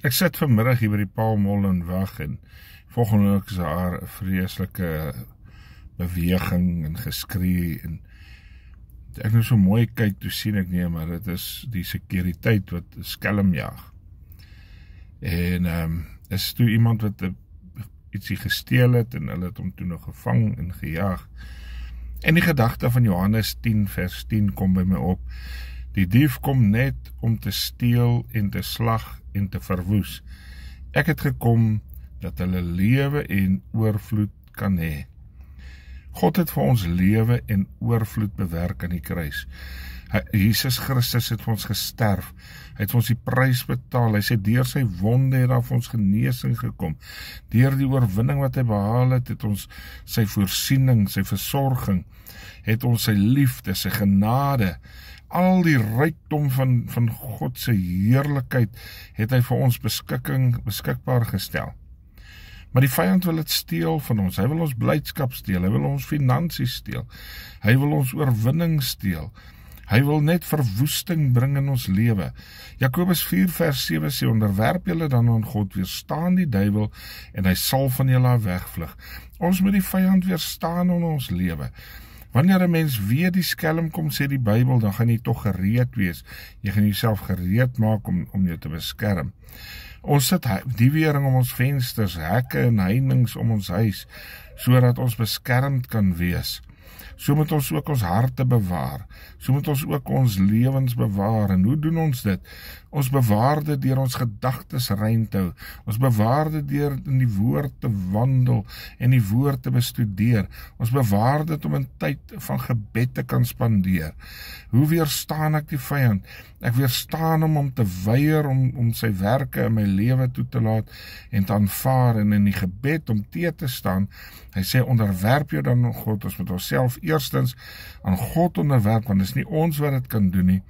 Ek sit vanmiddag hier by die Paul Mall in Wag en volgende week is daar 'n vreeslike beweging en geskree en ek nou so mooi kyk, toe sien ek nie, maar dit is die sekuriteit wat skelm jaag. En is toe iemand wat ietsie gesteel het en hulle het hom toe nog gevang en gejaag. En die gedagte van Johannes 10 vers 10 kom by my op. Die dief kom net om te steel en te slag en te verwoes. Ek het gekom dat hulle lewe en oorvloed kan hê. God het vir ons lewe en oorvloed bewerk aan die kruis. Jesus Christus het vir ons gesterf. Hy het vir ons die prys betaal. Hy sê deur sy wonde het daar vir ons genesing gekom. Deur die oorwinning wat hy behaal het, het ons sy voorsiening, sy versorging, het ons sy liefde, sy genade, al die rykdom van God se heerlikheid het hy vir ons beskikbaar gestel. Maar die vyand wil dit steel van ons. Hy wil ons blydskap steel, hy wil ons finansies steel, hy wil ons oorwinning steel. Hy wil net verwoesting bring in ons lewe. Jakobus 4 vers 7 sê, onderwerp julle dan aan God, weerstaan die duiwel en hy sal van julle wegvlug. Ons moet die vyand weerstaan in ons lewe. Wanneer 'n mens weet die skelm kom, sê die Bybel, dan gaan jy tog gereed wees. Jy gaan jouself gereed maak om jou te beskerm. Ons sit diewering om ons vensters, hekke en heininge om ons huis, sodat ons beskermd kan wees. So moet ons ook ons harte bewaar. So moet ons ook ons lewens bewaar. En hoe doen ons dit? Ons bewaar dit deur ons gedagtes rein te hou. Ons bewaar dit deur in die woord te wandel en die woord te bestudeer. Ons bewaar dit om 'n tyd van gebed te kan spandeer. Hoe weerstaan ek die vyand? Ek weerstaan hom om te weier om sy werke in my lewe toe te laat en te aanvaar, en in die gebed om te staan. Hy sê onderwerp jou dan aan God. Ons moet onsself eerstens aan God onderwerp, want dit is nie ons wat dit kan doen nie.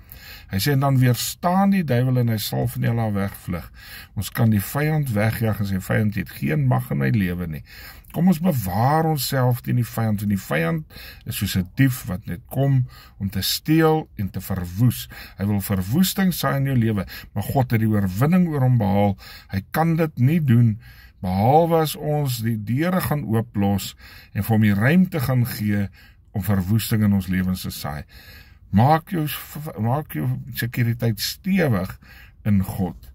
Hy sê, en dan weerstaan die duiwel en hy sal van julle wegvlug. Ons kan die vyand wegjag en sy vyand het geen mag in my lewe nie. Kom ons bewaar onsself teen die vyand, want die vyand is soos 'n dief wat net kom om te steel en te verwoes. Hy wil verwoesting saai in jou lewe, maar God het die oorwinning oor hom behaal. Hy kan dit nie doen behalwe as ons die deure gaan ooplos en vir hom die ruimte gaan gee om verwoesting in ons lewens te saai. Maak jou sekuriteit stewig in God.